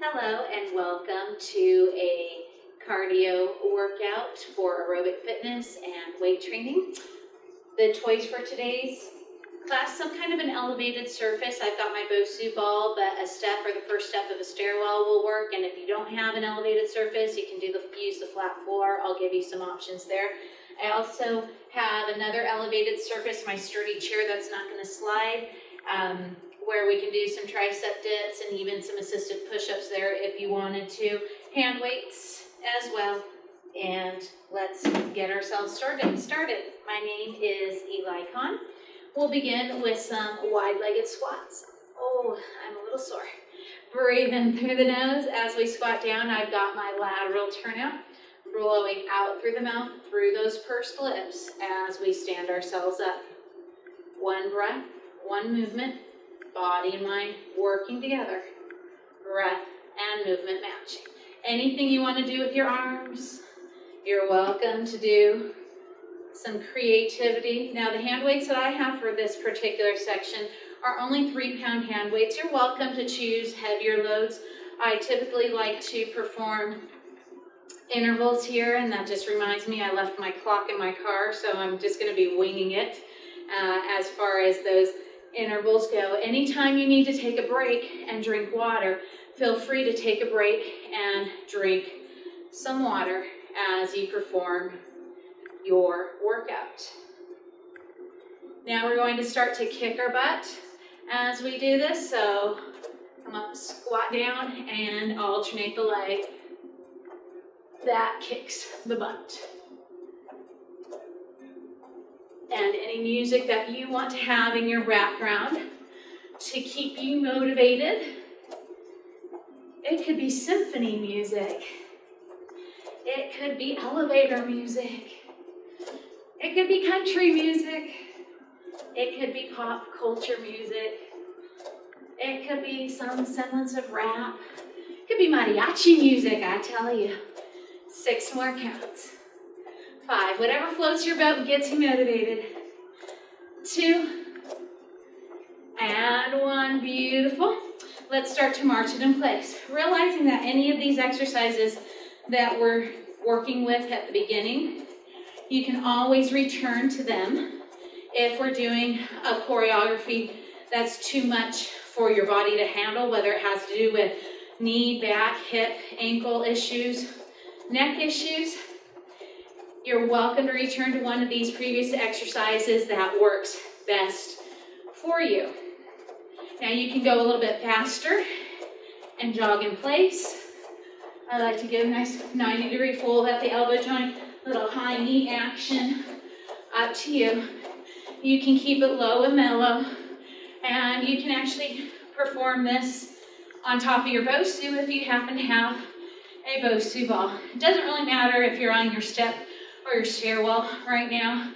Hello and welcome to a cardio workout for aerobic fitness and weight training. The toys for today's class, some kind of an elevated surface. I've got my Bosu ball, but a step or the first step of a stairwell will work. And if you don't have an elevated surface, you can use the flat floor. I'll give you some options there. I also have another elevated surface, my sturdy chair that's not going to slide. Where we can do some tricep dips and even some assisted push-ups there if you wanted to. Hand weights as well. And let's get ourselves started. My name is Eli Khan. We'll begin with some wide-legged squats. Oh, I'm a little sore. Breathe in through the nose. As we squat down, I've got my lateral turnout, blowing out through the mouth, through those pursed lips as we stand ourselves up. One breath, one movement. Body and mind working together. Breath and movement matching. Anything you want to do with your arms, you're welcome to do. Some creativity. Now the hand weights that I have for this particular section are only 3-pound hand weights. You're welcome to choose heavier loads. I typically like to perform intervals here, and that just reminds me I left my clock in my car, so I'm just going to be winging it as far as those intervals go. Anytime you need to take a break and drink water, feel free to take a break and drink some water as you perform your workout. Now we're going to start to kick our butt as we do this. So come up, squat down, and alternate the leg that kicks the butt. And any music that you want to have in your background to keep you motivated. It could be symphony music. It could be elevator music. It could be country music. It could be pop culture music. It could be some semblance of rap. It could be mariachi music, I tell you. 6 more counts. 5, whatever floats your boat and gets you motivated. 2, and 1, beautiful. Let's start to march it in place. Realizing that any of these exercises that we're working with at the beginning, you can always return to them if we're doing a choreography that's too much for your body to handle, whether it has to do with knee, back, hip, ankle issues, neck issues. You're welcome to return to one of these previous exercises that works best for you. Now you can go a little bit faster and jog in place. I like to give a nice 90-degree fold at the elbow joint, little high knee action, up to you. You can keep it low and mellow, and you can actually perform this on top of your Bosu if you happen to have a Bosu ball. It doesn't really matter if you're on your step or your stairwell right now.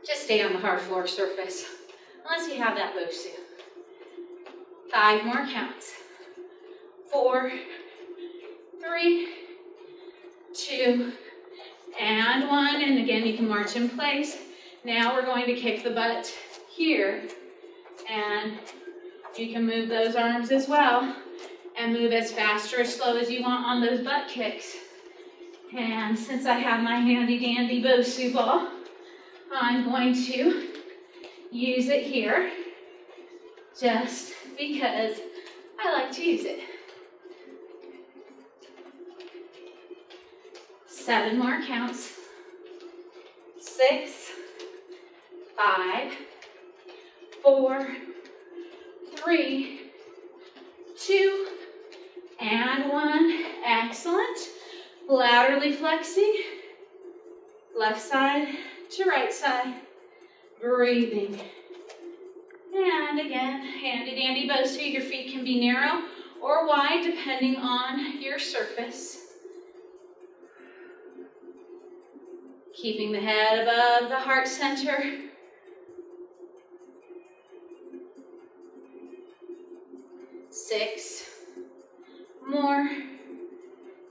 Just stay on the hard floor surface, unless you have that Bosu. 5 more counts. 4, 3, 2, and 1. And again, you can march in place. Now we're going to kick the butt here, and you can move those arms as well, and move as fast or as slow as you want on those butt kicks. And since I have my handy dandy Bosu ball, I'm going to use it here just because I like to use it. 7 more counts. 6, 5, 4, 3, 2, and 1. Excellent. Laterally flexing, left side to right side, breathing. And again, handy dandy Bosu. Your feet can be narrow or wide depending on your surface. Keeping the head above the heart center. 6 more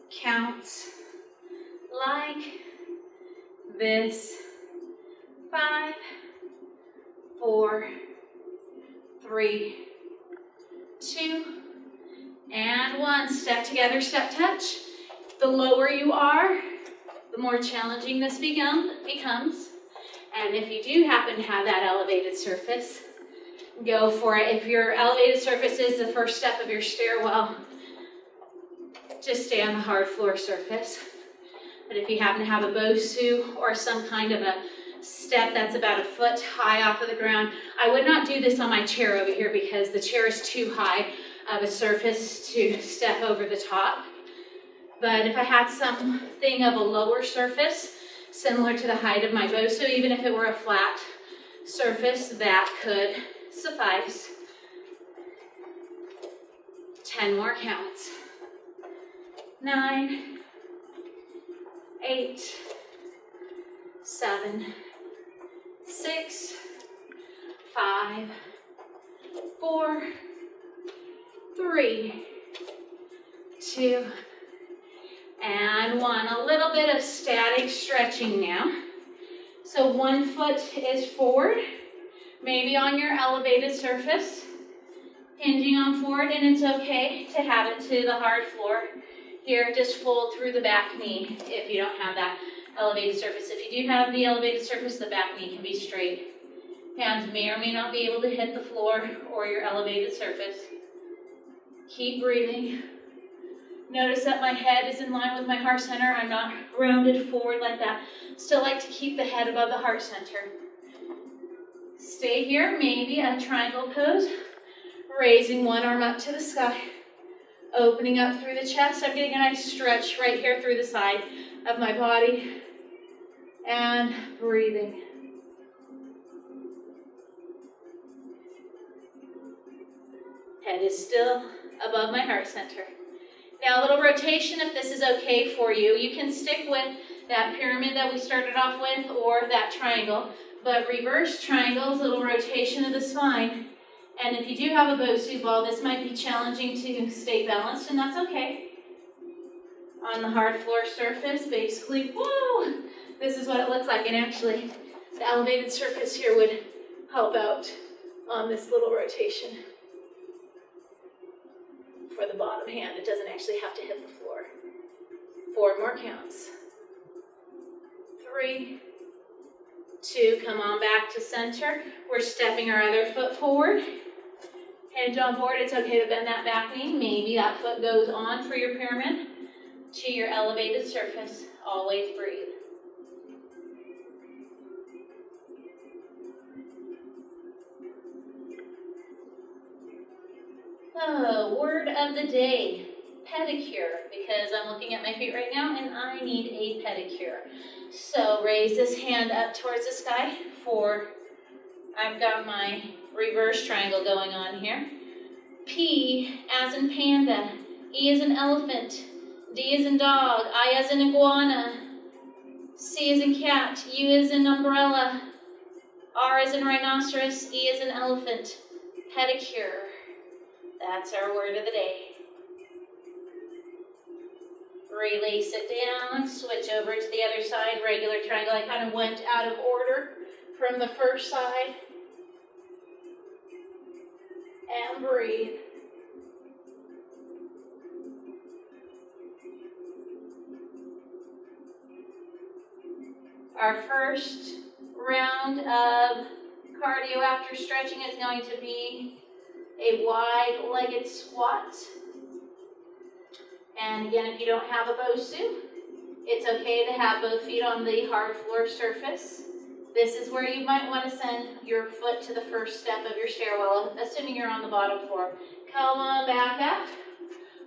counts like this. 5, 4, 3, 2, And one, step together, step touch. The lower you are, the more challenging this becomes. And if you do happen to have that elevated surface, go for it. If your elevated surface is the first step of your stairwell, just stay on the hard floor surface. But if you happen to have a Bosu or some kind of a step that's about a foot high off of the ground, I would not do this on my chair over here because the chair is too high of a surface to step over the top. But if I had something of a lower surface, similar to the height of my Bosu, even if it were a flat surface, that could suffice. 10 more counts. 9, 8, 7, 6, 5, 4, 3, 2, and 1. A little bit of static stretching now. So one foot is forward, maybe on your elevated surface, hinging on forward, and it's okay to have it to the hard floor. Here, just fold through the back knee if you don't have that elevated surface. If you do have the elevated surface, the back knee can be straight. Hands may or may not be able to hit the floor or your elevated surface. Keep breathing. Notice that my head is in line with my heart center. I'm not rounded forward like that. Still like to keep the head above the heart center. Stay here, maybe a triangle pose. Raising one arm up to the sky. Opening up through the chest. I'm getting a nice stretch right here through the side of my body. And breathing. Head is still above my heart center. Now a little rotation if this is okay for you. You can stick with that pyramid that we started off with or that triangle, but reverse triangles, little rotation of the spine. And if you do have a Bosu ball, this might be challenging to stay balanced, and that's okay. On the hard floor surface, basically, woo! This is what it looks like, and actually, the elevated surface here would help out on this little rotation. For the bottom hand, it doesn't actually have to hit the floor. 4 more counts. 3, 2, come on back to center. We're stepping our other foot forward. Hinge on forward, it's okay to bend that back knee. Maybe that foot goes on for your pyramid to your elevated surface. Always breathe. Oh, word of the day, pedicure, because I'm looking at my feet right now and I need a pedicure. So raise this hand up towards the sky for, I've got my reverse triangle going on here. P as in panda, E as in elephant, D as in dog, I as in iguana, C as in cat, U as in umbrella, R as in rhinoceros, E as in elephant, pedicure. That's our word of the day. Release it down, switch over to the other side, regular triangle. I kind of went out of order from the first side. And breathe. Our first round of cardio after stretching is going to be a wide-legged squat. And again, if you don't have a Bosu, it's okay to have both feet on the hard floor surface. This is where you might want to send your foot to the first step of your stairwell, assuming you're on the bottom floor. Come on back up.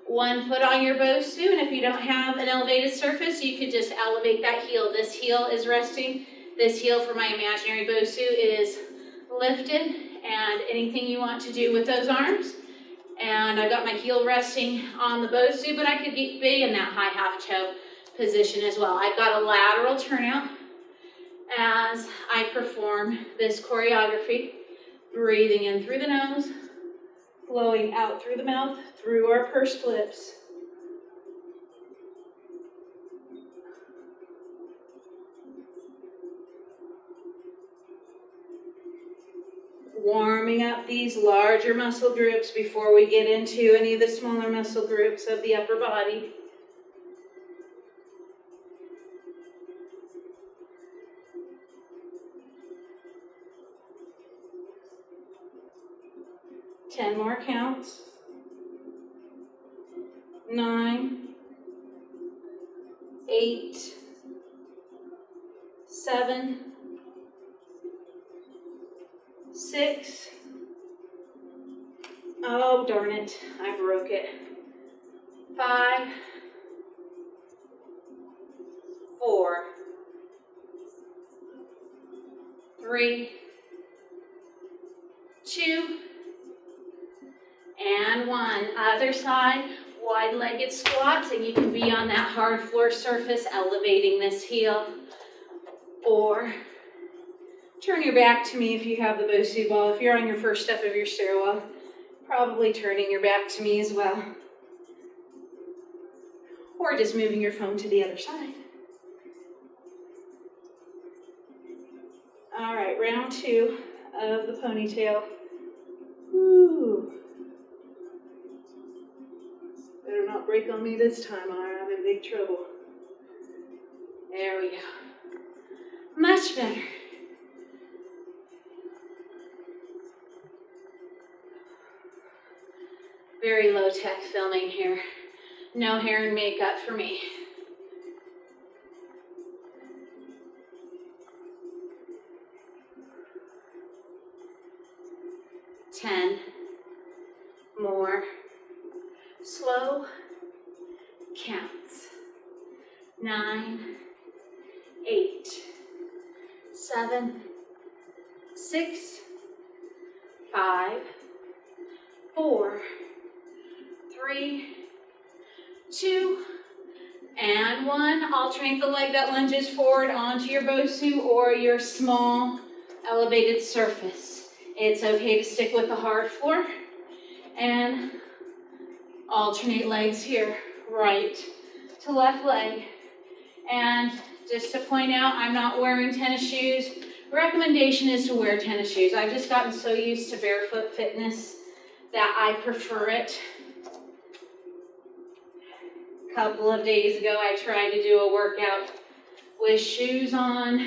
One foot on your Bosu, and if you don't have an elevated surface, you could just elevate that heel. This heel is resting. This heel for my imaginary Bosu is lifted, and anything you want to do with those arms. And I've got my heel resting on the Bosu, but I could be in that high half toe position as well. I've got a lateral turnout as I perform this choreography, breathing in through the nose, blowing out through the mouth, through our pursed lips. Warming up up these larger muscle groups before we get into any of the smaller muscle groups of the upper body. Ten more counts. 9, 8, 7, 6. Oh, darn it, I broke it. 5, 4, 3, 2, and 1. Other side, wide-legged squats, and you can be on that hard floor surface, elevating this heel. Or turn your back to me if you have the Bosu ball. If you're on your first step of your stairwell, probably turning your back to me as well. Or just moving your phone to the other side. All right, round 2 of the ponytail. Woo. Better not break on me this time, or I'm in big trouble. There we go. Much better. Very low-tech filming here. No hair and makeup for me. Ten more slow counts. 9, 8, 7, 6, 5, 4, 3, 2, and 1. Alternate the leg that lunges forward onto your Bosu or your small elevated surface. It's okay to stick with the hard floor and alternate legs here, right to left leg. And just to point out, I'm not wearing tennis shoes. Recommendation is to wear tennis shoes. I've just gotten so used to barefoot fitness that I prefer it. A couple of days ago, I tried to do a workout with shoes on,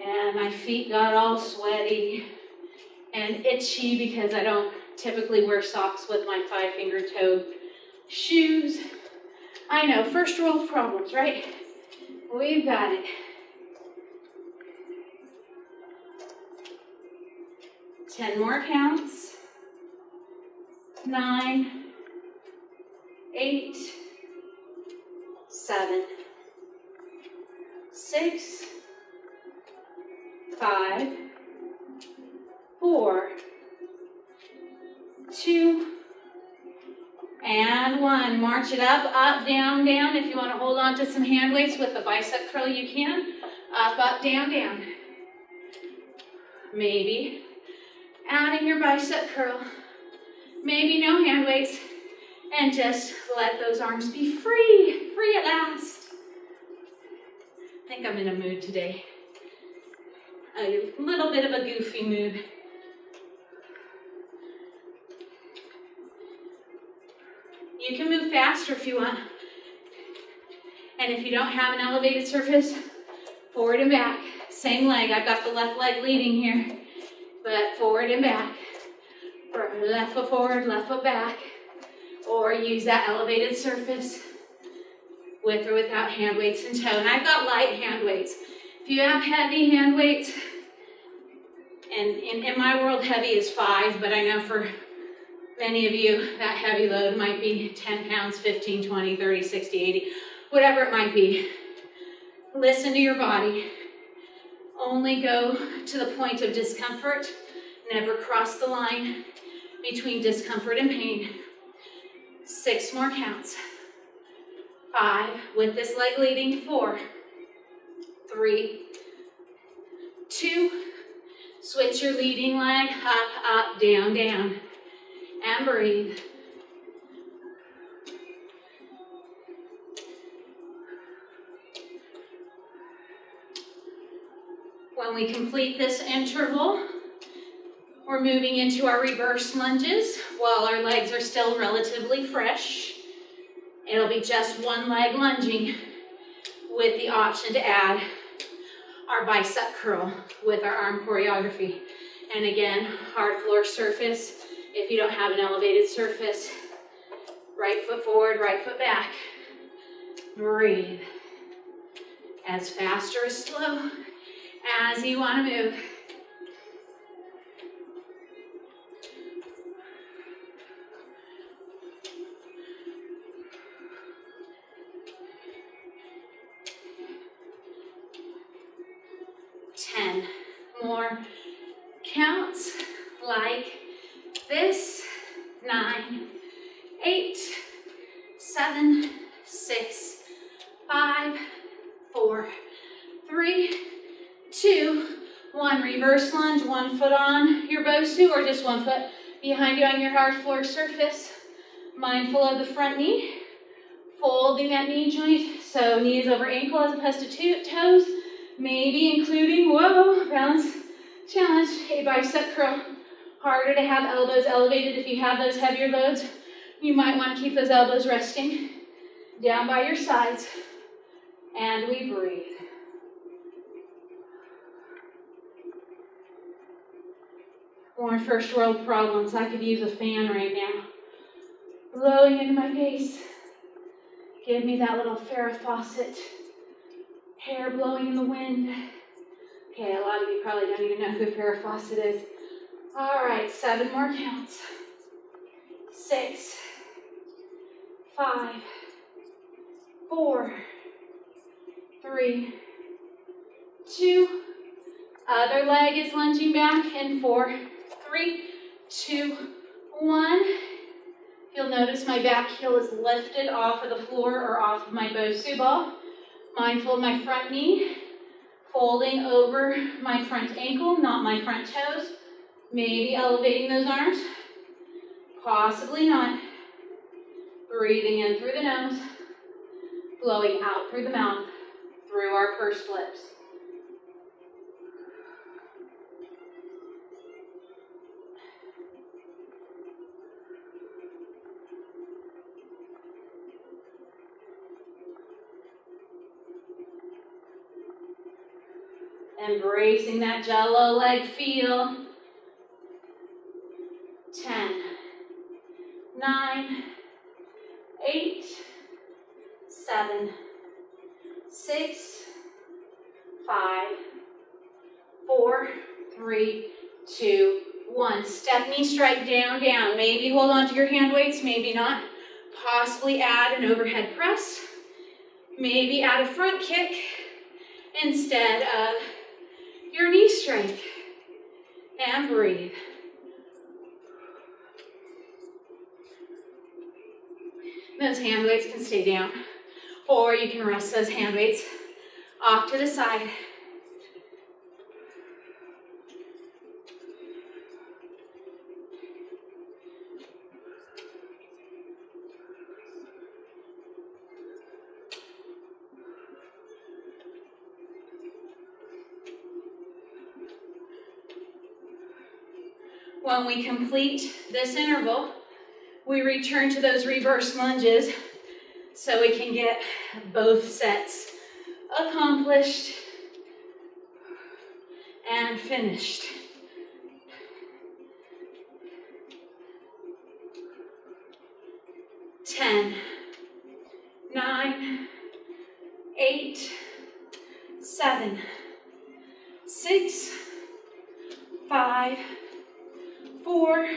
and my feet got all sweaty and itchy because I don't typically wear socks with my 5-finger-toed shoes. I know, first world problems, right? We've got it. 10 more counts. 9, 8, 7, 6, 5, 4, 2, and 1. March it up, up, down, down. If you want to hold on to some hand weights with the bicep curl, you can. Up, up, down, down. Maybe adding your bicep curl. Maybe no hand weights. And just let those arms be free. Free at last. I think I'm in a mood today. A little bit of a goofy mood. You can move faster if you want. And if you don't have an elevated surface, forward and back. Same leg. I've got the left leg leading here. But forward and back. Left foot forward, left foot back. Or use that elevated surface with or without hand weights in tow. And I've got light hand weights. If you have heavy hand weights, and in my world heavy is 5, but I know for many of you that heavy load might be 10 pounds, 15, 20, 30, 60, 80, whatever it might be. Listen to your body. Only go to the point of discomfort. Never cross the line between discomfort and pain. 6 more counts. 5, with this leg leading. 4, 3, 2, switch your leading leg, up, up, down, down, and breathe. When we complete this interval, We're moving into our reverse lunges while our legs are still relatively fresh. It'll be just one leg lunging with the option to add our bicep curl with our arm choreography. And again, hard floor surface. If you don't have an elevated surface, right foot forward, right foot back. Breathe. As fast or as slow as you want to move. More counts like this. 9, 8, 7, 6, 5, 4, 3, 2, 1. Reverse lunge, one foot on your Bosu or just one foot behind you on your hard floor surface. Mindful of the front knee, folding that knee joint, so knees over ankle as opposed to toes. Maybe including, whoa, balance challenge, a bicep curl. Harder to have elbows elevated if you have those heavier loads. You might want to keep those elbows resting down by your sides. And we breathe. More first world problems. I could use a fan right now. Blowing into my face. Give me that little Farrah Fawcett. Hair blowing in the wind. Okay, a lot of you probably don't even know who Farrah Fawcett is. All right, 7 more counts. 6, 5, 4, 3, 2. Other leg is lunging back in 4, 3, 2, 1. You'll notice my back heel is lifted off of the floor or off of my Bosu ball. Mindful of my front knee, folding over my front ankle, not my front toes. Maybe elevating those arms, possibly not. Breathing in through the nose, blowing out through the mouth, through our pursed lips. Embracing that jello leg feel. 10, 9, 8, 7, 6, 5, 4, 3, 2, 1. Step knee strike down, down. Maybe hold on to your hand weights, maybe not. Possibly add an overhead press. Maybe add a front kick instead of your knee strike. And breathe. Those hand weights can stay down, or you can rest those hand weights off to the side. When we complete this interval, we return to those reverse lunges so we can get both sets accomplished and finished. Ten, 9, 8, 7, 6, 5, 4,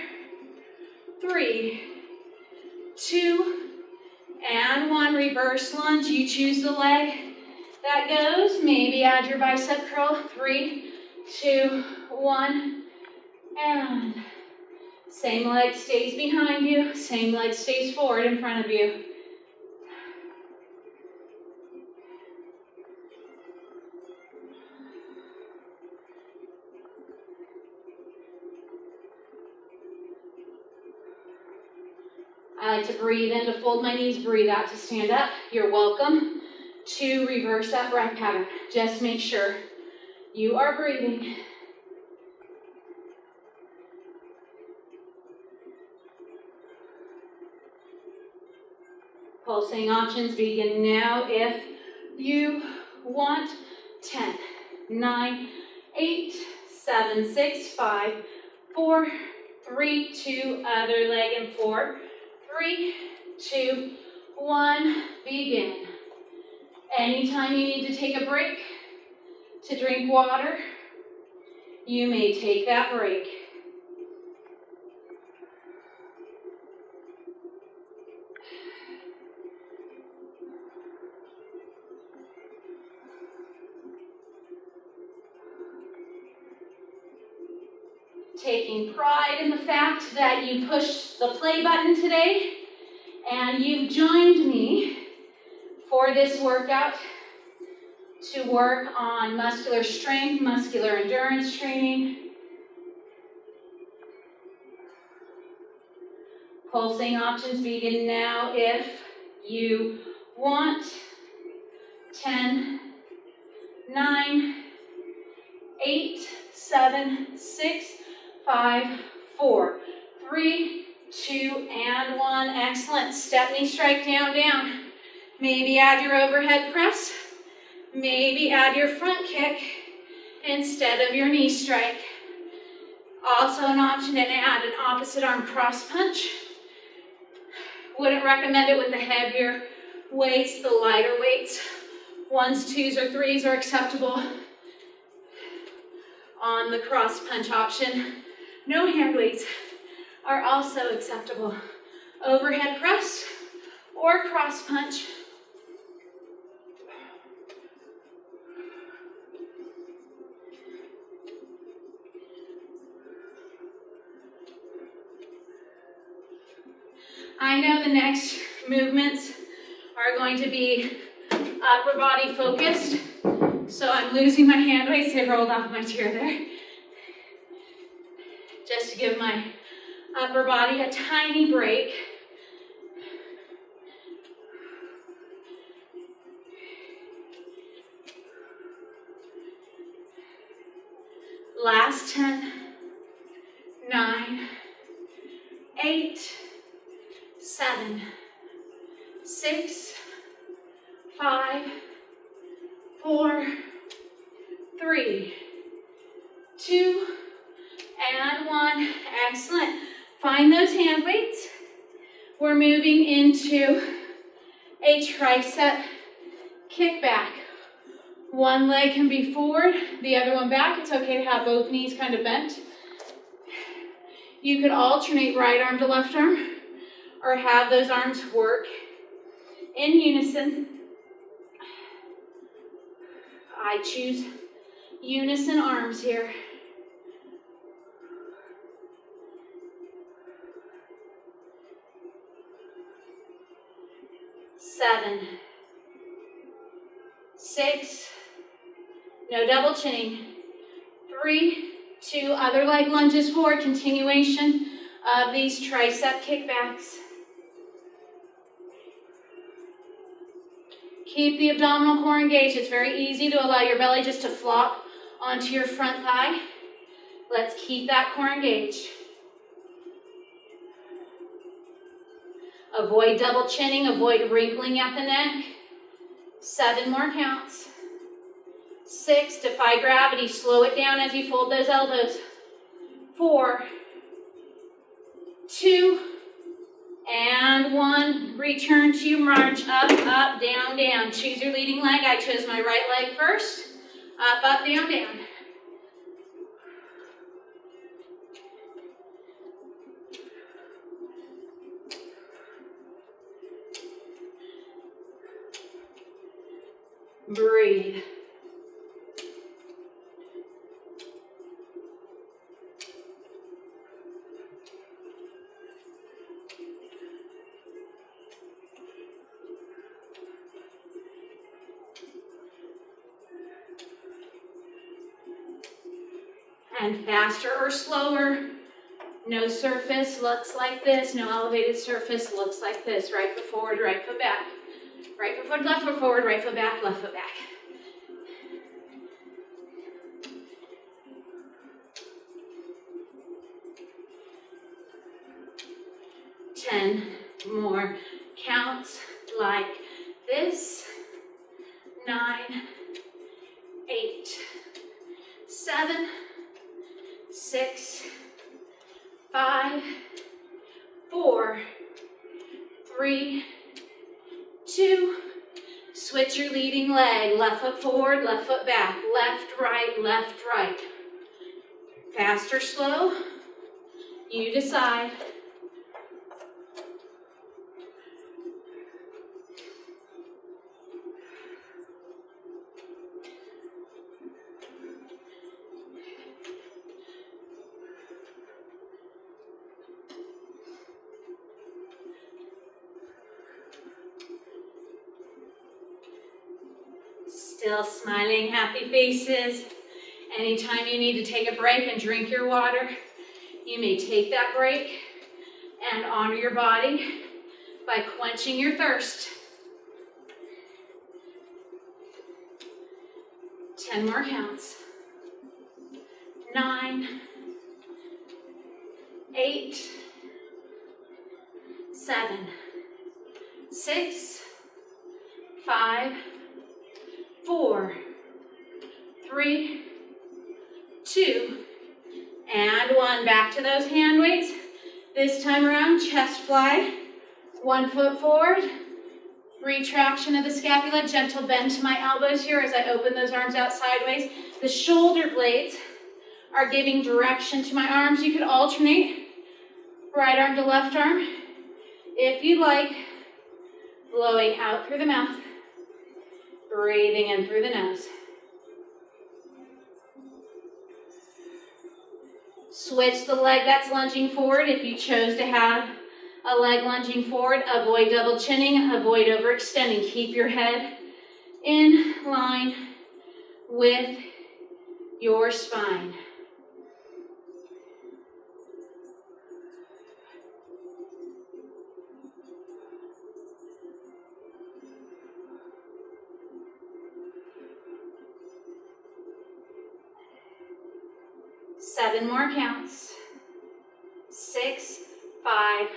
3, 2, and 1. Reverse lunge. You choose the leg that goes. Maybe add your bicep curl. 3, 2, 1, and same leg stays behind you. Same leg stays forward in front of you. I like to breathe in to fold my knees, breathe out to stand up. You're welcome to reverse that breath pattern. Just make sure you are breathing. Pulsing options begin now if you want. 10, 9, 8, 7, 6, 5, 4, 3, 2, other leg, and 4, 3, 2, 1, begin. Anytime you need to take a break to drink water, you may take that break. Taking pride in the fact that you pushed the play button today and you've joined me for this workout to work on muscular strength, muscular endurance training. Pulsing options begin now if you want. 10, 9, 8, 7, 6, 5, 4, 3, 2, and 1. Excellent. Step knee strike down, down. Maybe add your overhead press. Maybe add your front kick instead of your knee strike. Also an option to add an opposite arm cross punch. Wouldn't recommend it with the heavier weights, the lighter weights. 1s, 2s, or 3s are acceptable on the cross punch option. No hand weights are also acceptable. Overhead press or cross punch. I know the next movements are going to be upper body focused, so I'm losing my hand weights. They rolled off my chair there. Just to give my upper body a tiny break. Last 10, 9, 8, 7, 6, 5, 4, 3, 2, and 1. Excellent. Find those hand weights. We're moving into a tricep kickback. One leg can be forward, the other one back. It's okay to have both knees kind of bent. You could alternate right arm to left arm or have those arms work in unison. I choose unison arms here. 7, 6, no double chinning. 3, 2, other leg lunges forward, continuation of these tricep kickbacks. Keep the abdominal core engaged. It's very easy to allow your belly just to flop onto your front thigh. Let's keep that core engaged. Avoid double chinning, avoid wrinkling at the neck. 7 more counts. 6, defy gravity, slow it down as you fold those elbows. 4, 2, and 1. Return to march, up, up, down, down. Choose your leading leg. I chose my right leg first. Up, up, down, down. Breathe. And faster or slower. No surface looks like this. No elevated surface looks like this. Right foot forward, right foot back. Right foot forward, left foot forward, right foot back, left foot back. 10 more counts. like this. 9, 8, 7, 6, 5, 4, 3, 2. Switch your leading leg. Left foot forward, left foot back. Left, right, left, right. Fast or slow, you decide. Still smiling, happy faces. Anytime you need to take a break and drink your water, you may take that break and honor your body by quenching your thirst. 10 more counts. 9, 8, 7, 6, 5, 4, 3, 2, and 1. Back to those hand weights. This time around, chest fly. 1 foot forward. Retraction of the scapula. Gentle bend to my elbows here as I open those arms out sideways. The shoulder blades are giving direction to my arms. You could alternate right arm to left arm if you like. Blowing out through the mouth. Breathing in through the nose. Switch the leg that's lunging forward. If you chose to have a leg lunging forward, avoid double chinning, avoid overextending. Keep your head in line with your spine. Seven more counts. 6, 5,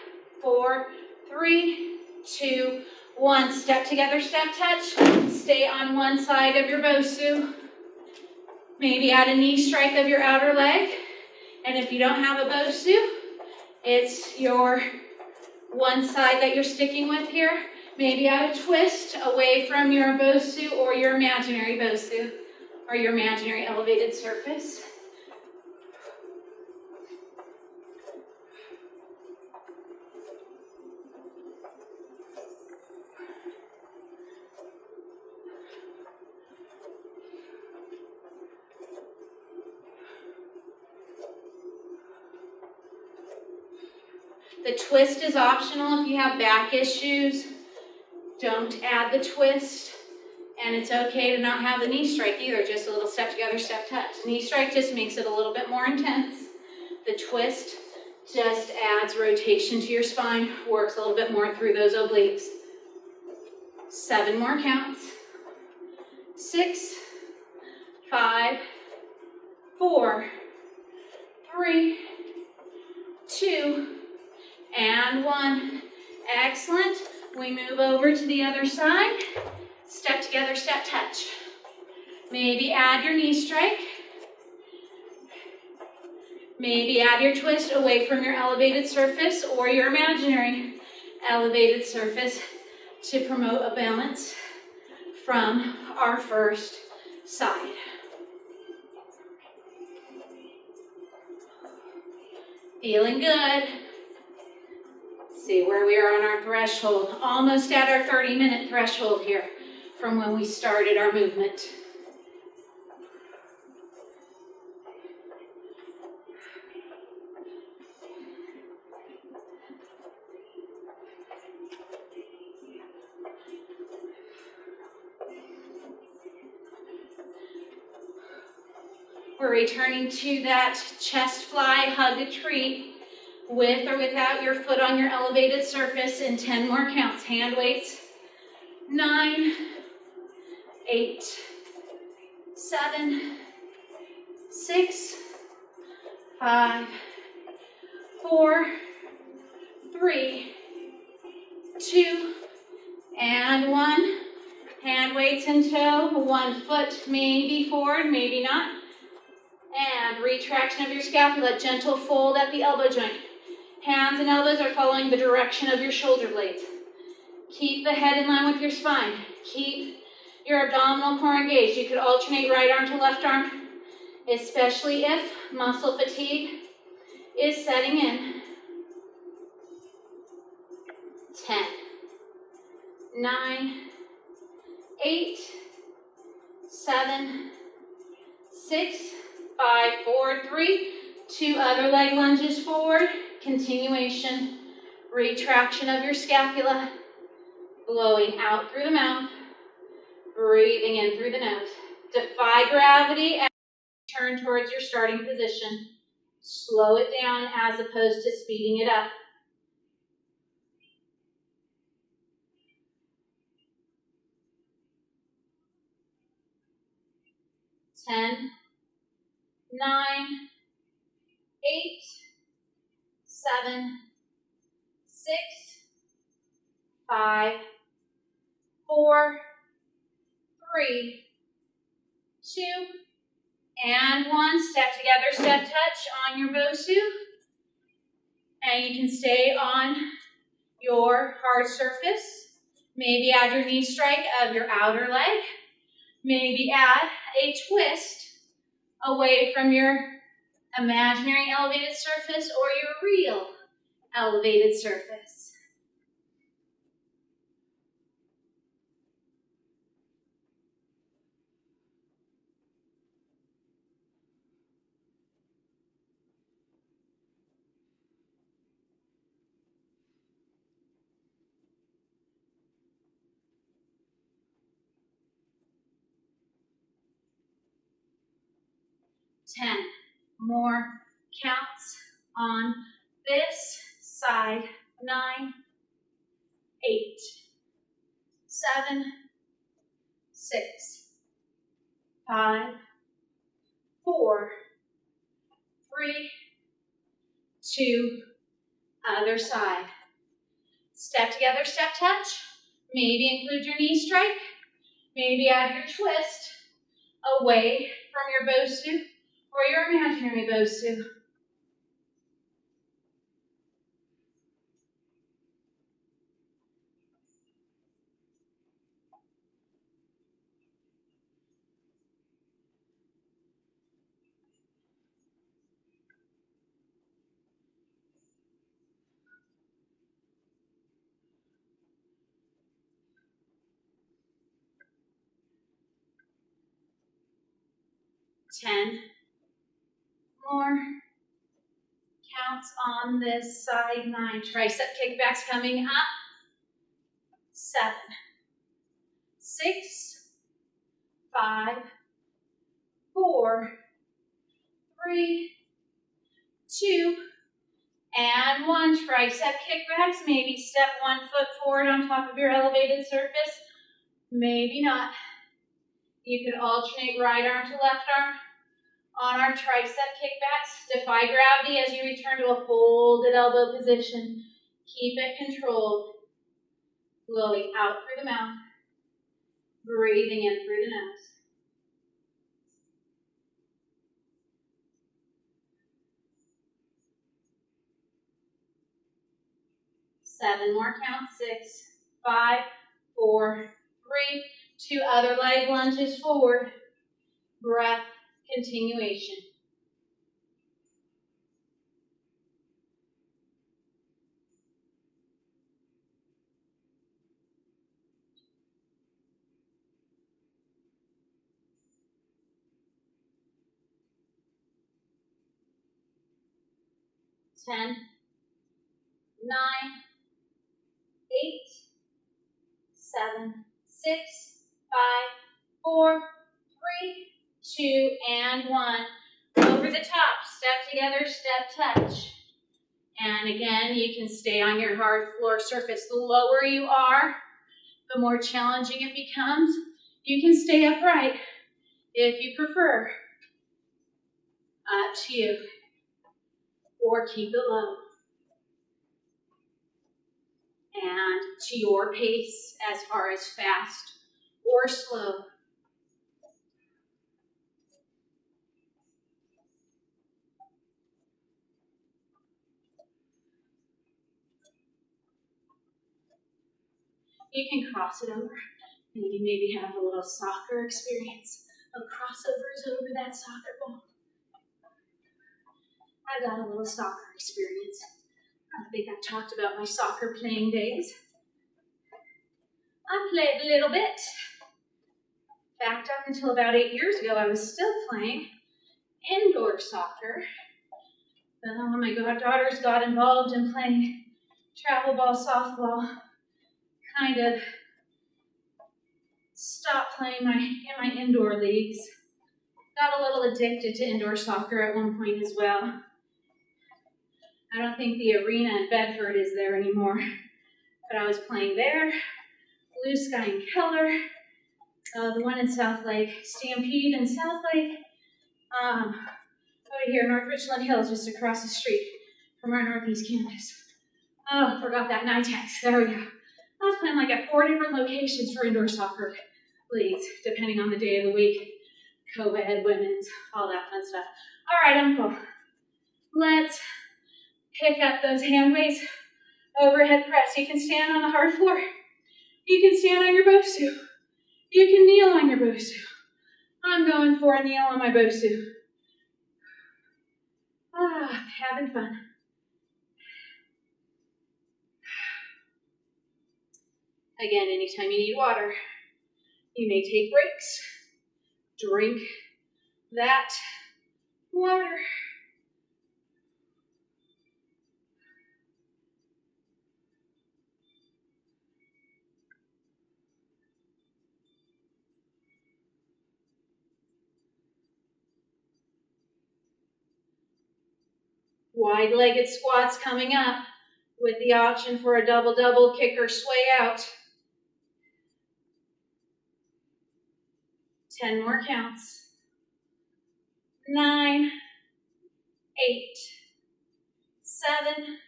4, 3, 2, 1. Step together, step touch. Stay on one side of your Bosu. Maybe add a knee strike of your outer leg. And if you don't have a Bosu, it's your one side that you're sticking with here. Maybe add a twist away from your Bosu or your imaginary Bosu or your imaginary elevated surface. The twist is optional if you have back issues. Don't add the twist. And it's okay to not have the knee strike either, just a little step together, step touch. Knee strike just makes it a little bit more intense. The twist just adds rotation to your spine, works a little bit more through those obliques. 7 more counts. 6, 5, 4, 3, 2, and 1. Excellent. We move over to the other side. Step together, step touch. Maybe add your knee strike. Maybe add your twist away from your elevated surface or your imaginary elevated surface to promote a balance from our first side. Feeling good. See where we are on our threshold. Almost at our 30-minute threshold here from when we started our movement. We're returning to that chest fly, hug a tree, with or without your foot on your elevated surface in 10 more counts. Hand weights. 9, 8, 7, 6, 5, 4, 3, 2, And one. Hand weights in toe. One foot maybe forward, maybe not. And retraction of your scapula. Gentle fold at the elbow joint. Hands and elbows are following the direction of your shoulder blades. Keep the head in line with your spine. Keep your abdominal core engaged. You could alternate right arm to left arm, especially if muscle fatigue is setting in. 10, 9, 8, 7, 6, 5, 4, 3, 2 other leg lunges forward, continuation, retraction of your scapula, blowing out through the mouth, breathing in through the nose. Defy gravity and turn towards your starting position. Slow it down as opposed to speeding it up. 10, 9, 8, 7, 6, 5, 4, 3, 2, and 1. Step together, step touch on your Bosu. And you can stay on your hard surface. Maybe add your knee strike of your outer leg. Maybe add a twist away from your imaginary elevated surface or your real elevated surface. Ten more counts on this side. 9, 8, 7, 6, 5, 4, 3, 2, other side. Step together, step touch. Maybe include your knee strike. Maybe add your twist away from your Bosu or your imaginary Bosu. Ten more counts on this side. 9. Tricep kickbacks coming up. 7, 6, 5, 4, 3, 2, and 1. Tricep kickbacks. Maybe step 1 foot forward on top of your elevated surface. Maybe not. You could alternate right arm to left arm. On our tricep kickbacks, defy gravity as you return to a folded elbow position. Keep it controlled. Blowing out through the mouth. Breathing in through the nose. Seven more counts. 6, 5, 4, 3, 2 other leg lunges forward. Breath, continuation. Ten, 9, 8, 7, 6, 5, 4, 3, 2, and 1. Over the top, step together, step touch. And again, you can stay on your hard floor surface. The lower you are, the more challenging it becomes. You can stay upright if you prefer. Up to you. Or keep it low. And to your pace as far as fast or slow. You can cross it over, and you maybe have a little soccer experience of crossovers over that soccer ball. I got a little soccer experience. I think I talked about my soccer playing days. I played a little bit. In fact, up until about 8 years ago, I was still playing indoor soccer. But when my daughters got involved in playing travel ball, softball, kind of stopped playing in my indoor leagues. Got a little addicted to indoor soccer at one point as well. I don't think the arena in Bedford is there anymore, but I was playing there. Blue Sky and Keller, the one in South Lake, Stampede in South Lake, over here, North Richland Hills, just across the street from our Northeast campus. Oh, forgot that NITEX, there we go. I was playing like at 4 different locations for indoor soccer leagues, depending on the day of the week, co-ed, women's, all that fun stuff. All right, I'm cool. Let's pick up those hand weights, overhead press. You can stand on the hard floor. You can stand on your Bosu. You can kneel on your Bosu. I'm going for a kneel on my Bosu. Having fun. Again, anytime you need water, you may take breaks. Drink that water. Wide-legged squats coming up with the option for a double-double kick or sway out. 10 more counts. 9, 8, 7,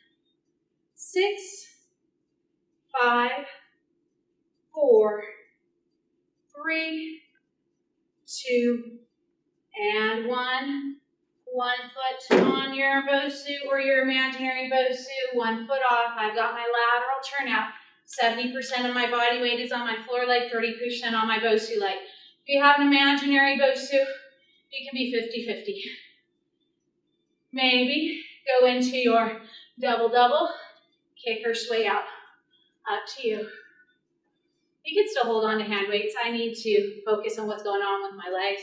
6, 5, 4, 3, 2, and 1. 1 foot on your Bosu or your imaginary Bosu, 1 foot off. I've got my lateral turnout. 70% of my body weight is on my floor leg, 30% on my Bosu leg. If you have an imaginary Bosu, you can be 50-50. Maybe go into your double-double, kick or sway out. Up to you. You can still hold on to hand weights. I need to focus on what's going on with my legs.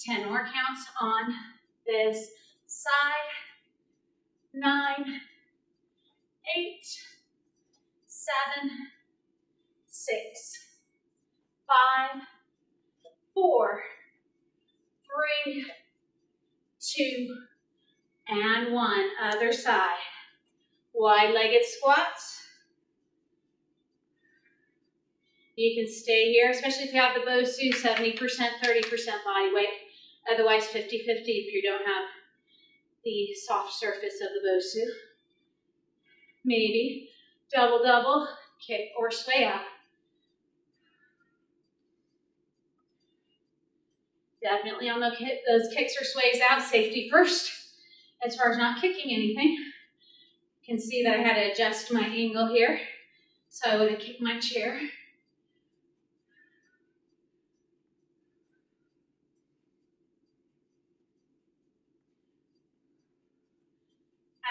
Ten more counts on this side. 9, 8, 7, 6, 5, 4, 3, 2, and 1. Other side. Wide-legged squats. You can stay here, especially if you have the Bosu, 70%, 30% body weight. Otherwise, 50-50 if you don't have the soft surface of the Bosu. Maybe double-double, kick or sway out. Definitely on those kicks or sways out, safety first. As far as not kicking anything, you can see that I had to adjust my angle here. So I would have kicked my chair.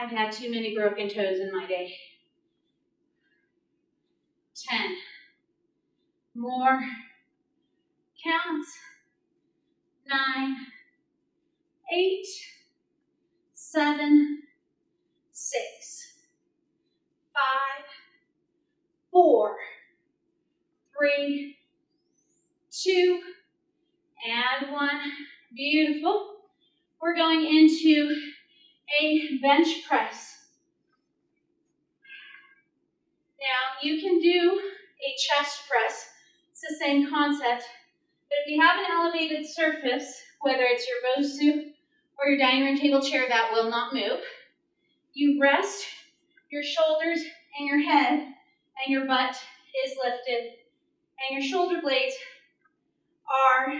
I've had too many broken toes in my day. 10 more counts. 9, 8, 7, 6, 5, 4, 3, 2, and 1. Beautiful. We're going into a bench press. you can do a chest press. It's the same concept. But if you have an elevated surface, whether it's your Bosu or your dining room table chair that will not move, you rest your shoulders and your head, and your butt is lifted, and your shoulder blades are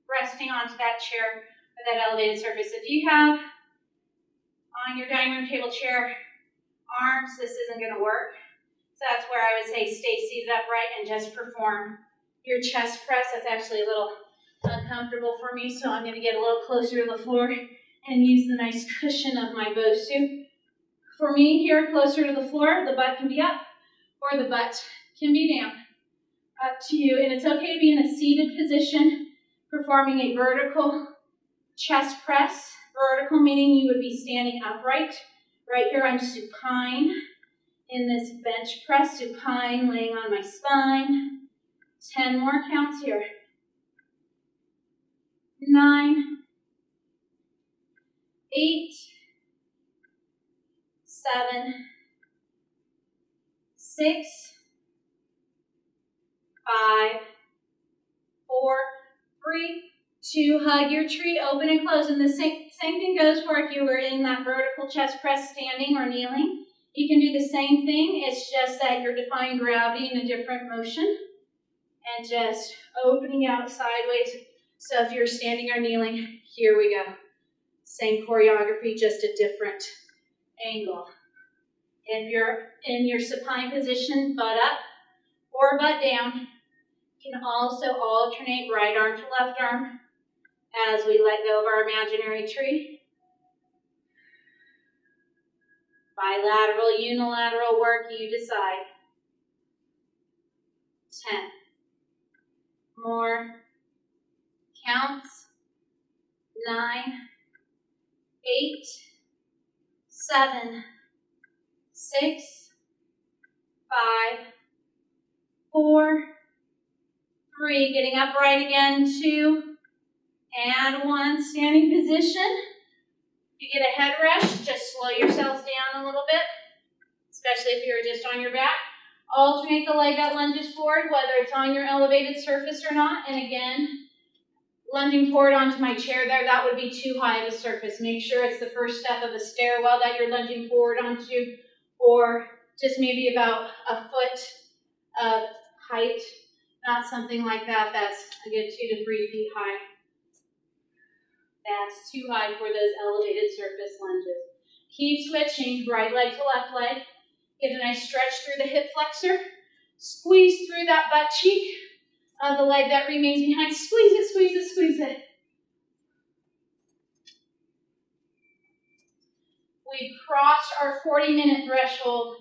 resting onto that chair or that elevated surface. If you have on your dining room table chair arms, this isn't going to work. So that's where I would say stay seated upright and just perform your chest press. That's actually a little uncomfortable for me, so I'm going to get a little closer to the floor and use the nice cushion of my Bosu. For me, here, closer to the floor, the butt can be up or the butt can be down. Up to you. And it's okay to be in a seated position, performing a vertical chest press. Vertical meaning you would be standing upright. Right here, I'm supine in this bench press, supine, laying on my spine. 10 more counts here. 9, 8, 7, 6, 5, 4, 3, 2. Hug your tree, open and close. And the same thing goes for if you were in that vertical chest press standing or kneeling. You can do the same thing. It's just that you're defying gravity in a different motion and just opening out sideways. So if you're standing or kneeling, here we go. Same choreography, just a different angle. If you're in your supine position, butt up or butt down, you can also alternate right arm to left arm as we let go of our imaginary tree. Bilateral, unilateral work, you decide. 10 more counts. 9, 8, 7, 6, 5, 4, 3. Getting upright again. 2 and 1. Standing position. If you get a head rush, just slow yourselves down a little bit, especially if you're just on your back. Alternate the leg that lunges forward, whether it's on your elevated surface or not. And again, lunging forward onto my chair there, that would be too high of a surface. Make sure it's the first step of a stairwell that you're lunging forward onto, or just maybe about a foot of height, not something like that. That's a good 2 to 3 feet high. That's too high for those elevated surface lunges. Keep switching, right leg to left leg. Get a nice stretch through the hip flexor. Squeeze through that butt cheek of the leg that remains behind. Squeeze it, squeeze it, squeeze it. We've crossed our 40-minute threshold.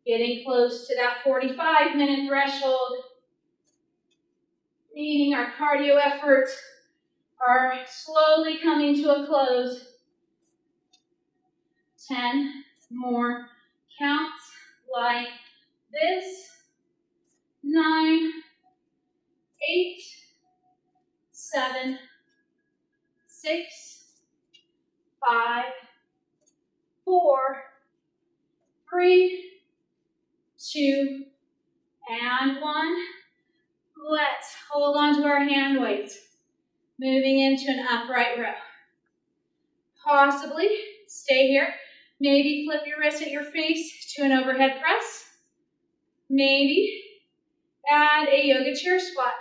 Getting close to that 45-minute threshold, meaning our cardio efforts are slowly coming to a close. 10 more counts like this. 9, 8, 7, 6, 5, 4, 3, 2, and 1. Let's hold on to our hand weights. Moving into an upright row. Possibly stay here. Maybe flip your wrist at your face to an overhead press. Maybe add a yoga chair squat.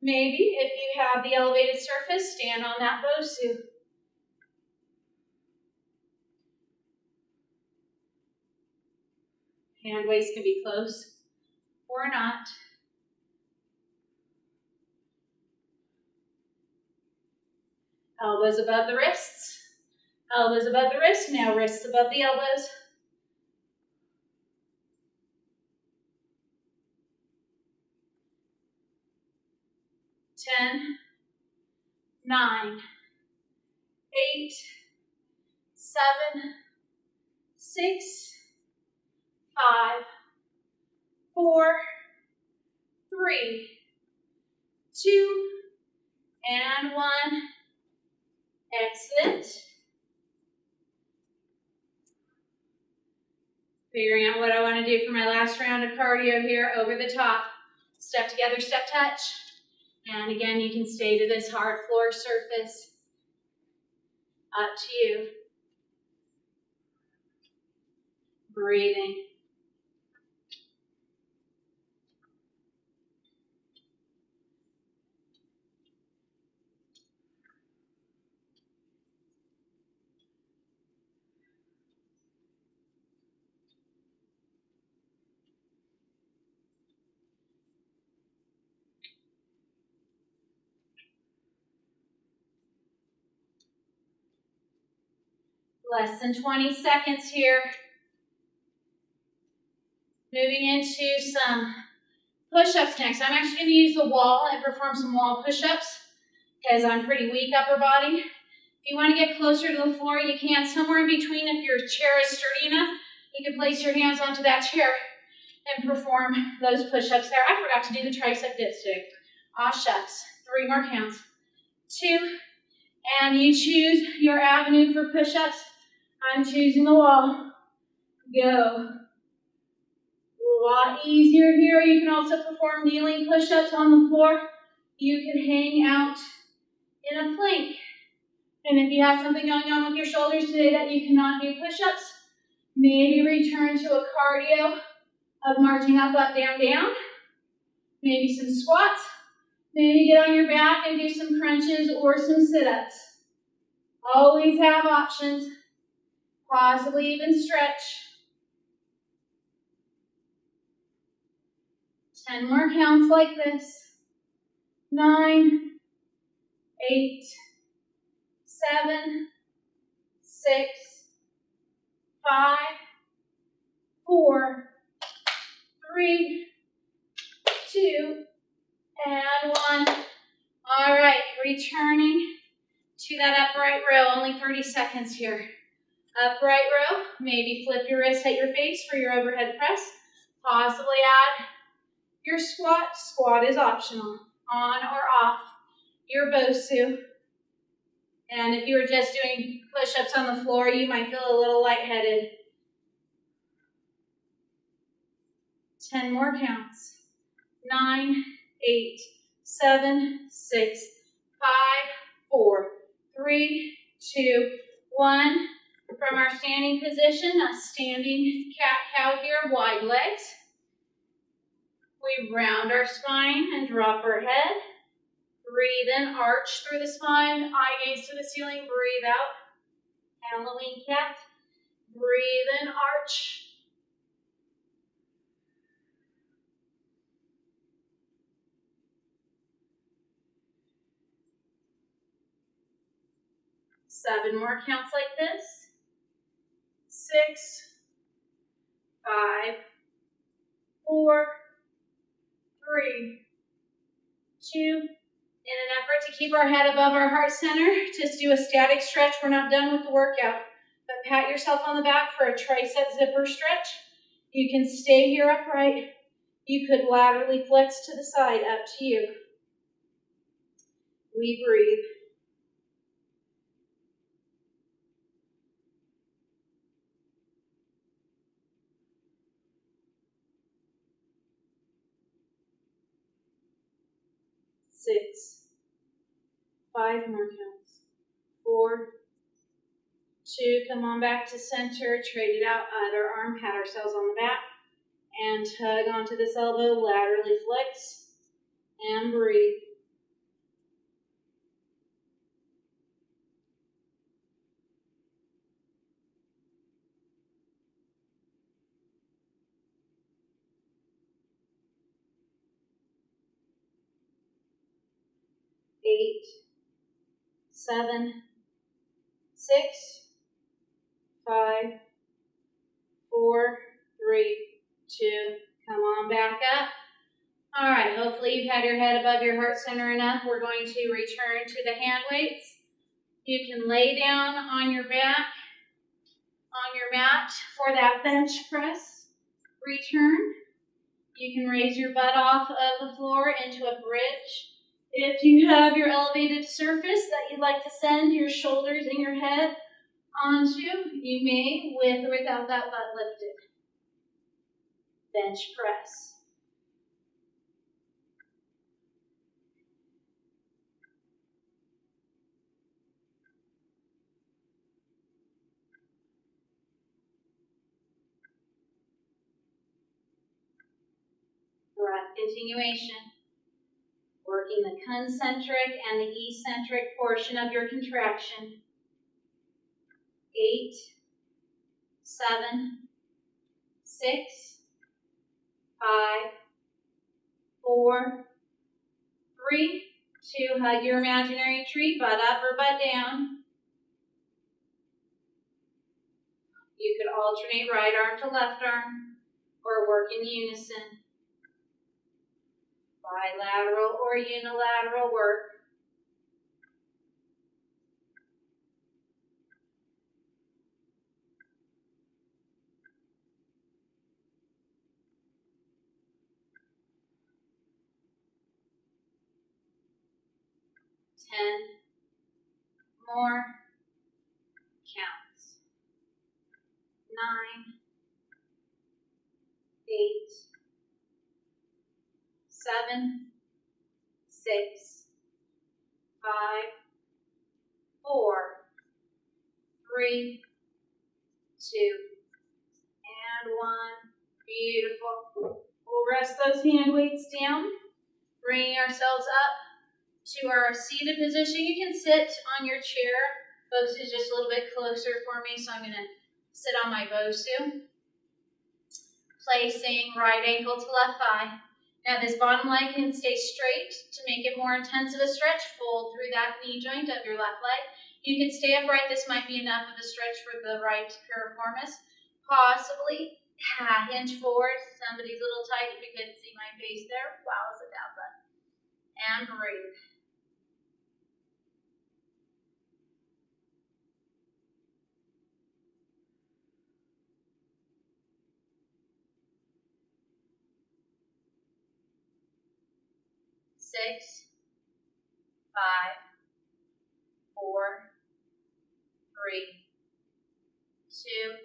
Maybe if you have the elevated surface, stand on that Bosu. Hand weights can be close or not. Elbows above the wrists. Elbows above the wrists. Now wrists above the elbows. Ten, 9, 8, 7, 6, 5, 4, 3, 2, and 1. Excellent. Figuring out what I want to do for my last round of cardio here, over the top. Step together, step touch. And again, you can stay to this hard floor surface. Up to you. Breathing. Less than 20 seconds here. Moving into some push-ups next. I'm actually going to use the wall and perform some wall push-ups because I'm pretty weak upper body. If you want to get closer to the floor, you can. Somewhere in between, if your chair is sturdy enough, you can place your hands onto that chair and perform those push-ups there. I forgot to do the tricep dipstick. Aw shucks. 3 more counts. 2. And you choose your avenue for push-ups. I'm choosing the wall. Go. A lot easier here. You can also perform kneeling push-ups on the floor. You can hang out in a plank. And if you have something going on with your shoulders today that you cannot do push-ups, maybe return to a cardio of marching up, up, down, down. Maybe some squats. Maybe get on your back and do some crunches or some sit-ups. Always have options. Possibly even stretch. 10 more counts like this. 9, 8, 7, 6, 5, 4, 3, 2, and 1. All right, returning to that upright row. Only 30 seconds here. Upright row. Maybe flip your wrist at your face for your overhead press. Possibly add your squat. Squat is optional. On or off your Bosu. And if you were just doing push-ups on the floor, you might feel a little lightheaded. 10 more counts. 9, 8, 7, 6, 5, 4, 3, 2, 1. From our standing position, a standing cat-cow here, wide legs. We round our spine and drop our head. Breathe in, arch through the spine, eye gaze to the ceiling, breathe out. Halloween cat. Breathe in, arch. Seven more counts like this. 6, 5, 4, 3, 2. In an effort to keep our head above our heart center, just do a static stretch. We're not done with the workout, but pat yourself on the back for a tricep zipper stretch. You can stay here upright. You could laterally flex to the side, up to you. We breathe. Six, 5 more counts. 4, 2, come on back to center, trade it out, other arm, pat ourselves on the back, and tug onto this elbow, laterally flex, and breathe. Eight, 7, 6, 5, 4, 3, 2, come on back up. All right, hopefully you've had your head above your heart center enough. We're going to return to the hand weights. You can lay down on your back, on your mat for that bench press. Return. You can raise your butt off of the floor into a bridge. If you have your elevated surface that you'd like to send your shoulders and your head onto, you may, with or without that butt lifted. bench press. Breath continuation. Working the concentric and the eccentric portion of your contraction. 8, 7, 6, 5, 4, 3, 2. Hug your imaginary tree, butt up or butt down. You could alternate right arm to left arm or work in unison. Bilateral or unilateral work. Ten more counts. 9, 8, 7, 6, 5, 4, 3, 2, and 1. Beautiful. We'll rest those hand weights down, bringing ourselves up to our seated position. You can sit on your chair. Bosu is just a little bit closer for me, so I'm going to sit on my Bosu. Placing right ankle to left thigh. Now this bottom leg can stay straight to make it more intense of a stretch. Fold through that knee joint of your left leg. You can stay upright. This might be enough of a stretch for the right piriformis. Possibly hinge forward. Somebody's a little tight. If you couldn't see my face there. Wowza dowza. And breathe. Six, 5, 4, 3, 2.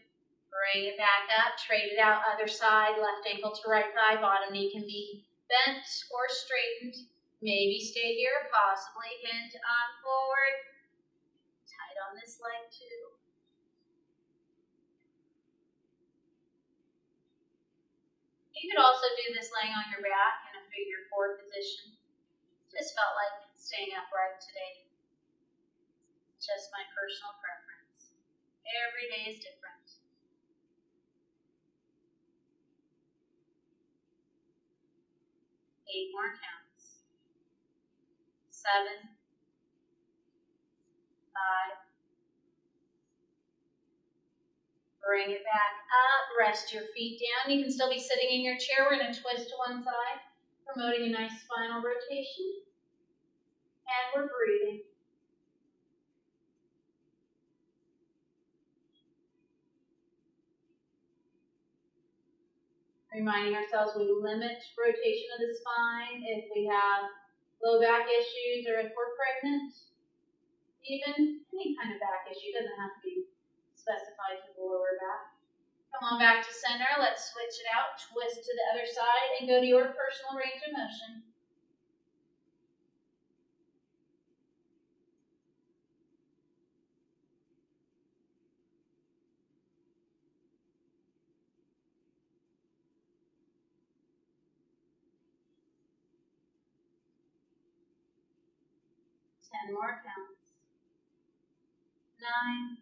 Bring it back up. Trade it out other side. Left ankle to right thigh. Bottom knee can be bent or straightened. Maybe stay here. Possibly hinge on forward. Tight on this leg too. You could also do this laying on your back in a figure 4 position. Just felt like staying upright today. Just my personal preference. Every day is different. 8 more counts. 7, 5. Bring it back up. Rest your feet down. You can still be sitting in your chair. We're going to twist to one side, promoting a nice spinal rotation. And we're breathing. Reminding ourselves we limit rotation of the spine if we have low back issues or if we're pregnant. Even any kind of back issue doesn't have to be specified to the lower back. Come on back to center. Let's switch it out. Twist to the other side and go to your personal range of motion. Ten more counts. 9,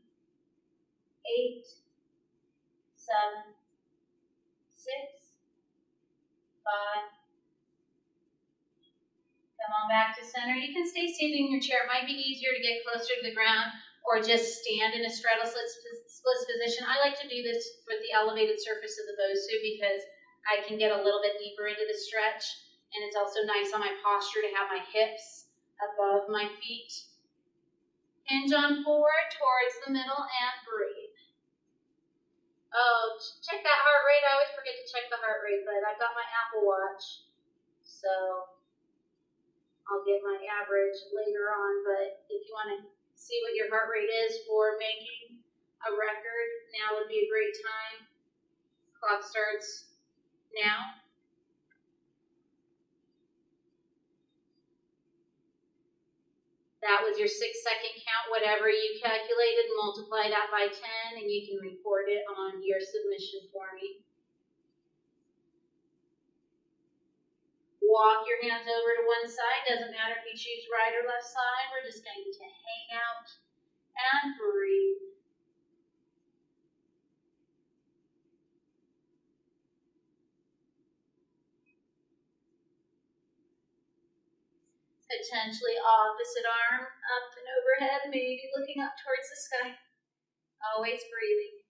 8, 7, 6, 5. Come on back to center. You can stay seated in your chair. It might be easier to get closer to the ground or just stand in a straddle splits position. I like to do this with the elevated surface of the Bosu because I can get a little bit deeper into the stretch, and it's also nice on my posture to have my hips above my feet. Hinge on forward towards the middle and breathe. Oh, check that heart rate. I always forget to check the heart rate, but I've got my Apple Watch, so I'll get my average later on. But if you want to see what your heart rate is for making a record, now would be a great time. Clock starts Now, that was your 6-second count. Whatever you calculated, multiply that by 10, and you can record it on your submission for me. Walk your hands over to one side. Doesn't matter if you choose right or left side. We're just going to hang out and breathe. Potentially opposite arm up and overhead, maybe looking up towards the sky. Always breathing.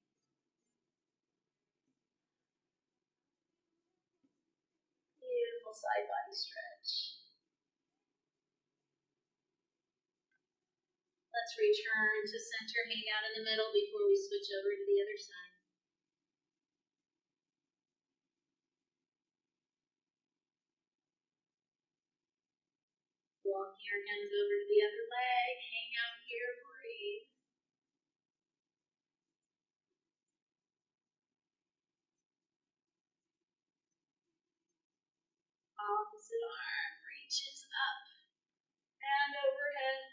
Beautiful side body stretch. Let's return to center, hang out in the middle before we switch over to the other side. Walk your hands over to the other leg, hang out here, breathe. Opposite arm reaches up and overhead.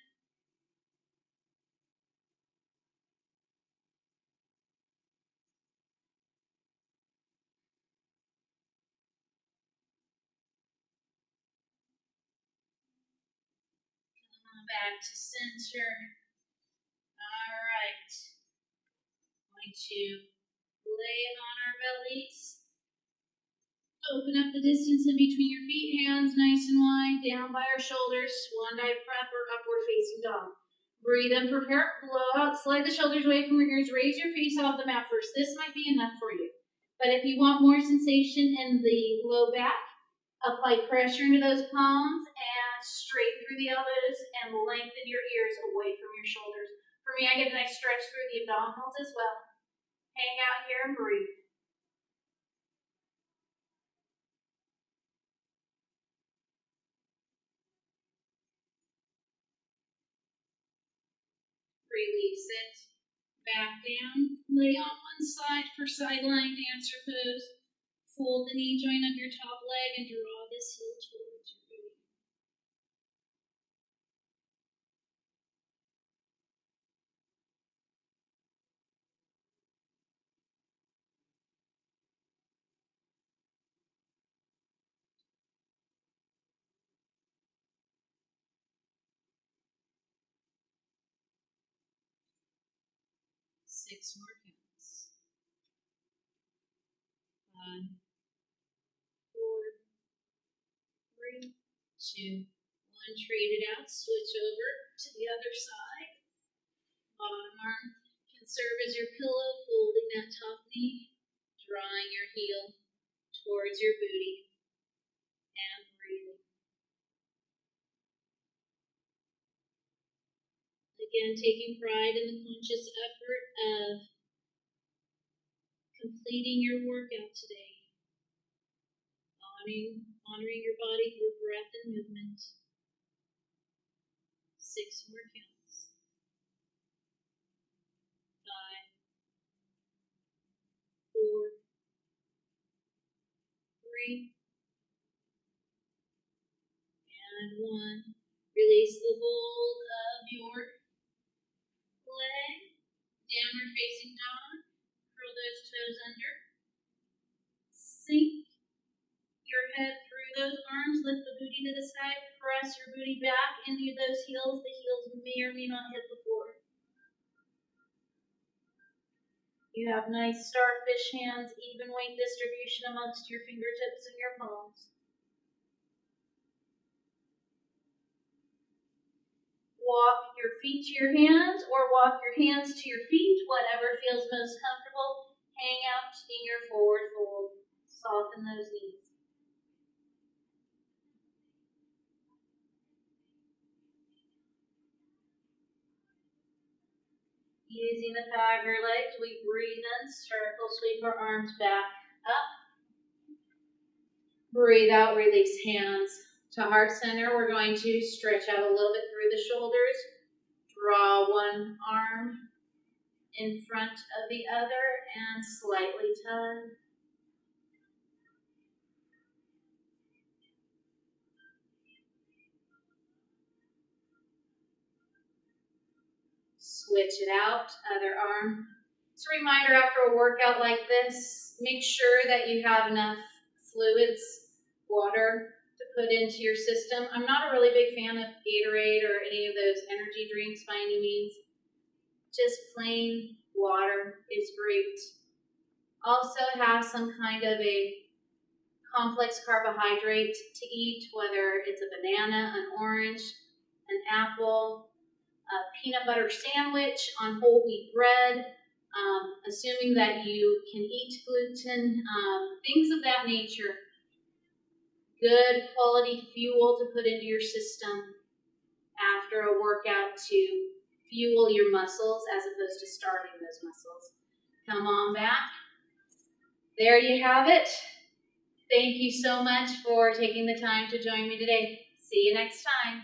Back to center. All right. Going to lay it on our bellies. Open up the distance in between your feet, hands nice and wide, down by our shoulders, swan dive prep or upward facing dog. Breathe in, prepare, blow out, slide the shoulders away from your ears, raise your face off the mat first. This might be enough for you. But if you want more sensation in the low back, apply pressure into those palms and straighten through the elbows and lengthen your ears away from your shoulders. For me, I get a nice stretch through the abdominals as well. Hang out here and breathe. Release it. Back down. Lay on one side for sideline dancer pose. Fold the knee joint of your top leg and draw this heel towards your booty. Six more counts. 5, 4, 3, 2, 1. Trade it out. Switch over to the other side. Bottom arm can serve as your pillow, folding that top knee, drawing your heel towards your booty, and breathing. Again, taking pride in the conscious effort of completing your workout today. Honoring your body through breath and movement. 6 more counts. 5, 4, 3, and 1. Release the hold of your leg. Downward facing dog. Curl those toes under. Sink your head through those arms. Lift the booty to the sky. Press your booty back into those heels. The heels may or may not hit the floor. You have nice starfish hands, even weight distribution amongst your fingertips and your palms. Walk your feet to your hands or walk your hands to your feet, whatever feels most comfortable. Hang out in your forward fold. Soften those knees. Using the power of your legs, we breathe in, circle, sweep our arms back up. Breathe out, release hands to heart center. We're going to stretch out a little bit through the shoulders. Draw one arm in front of the other and slightly tug. switch it out, other arm. Just a reminder after a workout like this, make sure that you have enough fluids, water, to put into your system. I'm not a really big fan of Gatorade or any of those energy drinks by any means. Just plain water is great. Also have some kind of a complex carbohydrate to eat, whether it's a banana, an orange, an apple, a peanut butter sandwich on whole wheat bread, assuming that you can eat gluten, things of that nature. Good quality fuel to put into your system after a workout to fuel your muscles as opposed to starving those muscles. Come on back. There you have it. Thank you so much for taking the time to join me today. See you next time.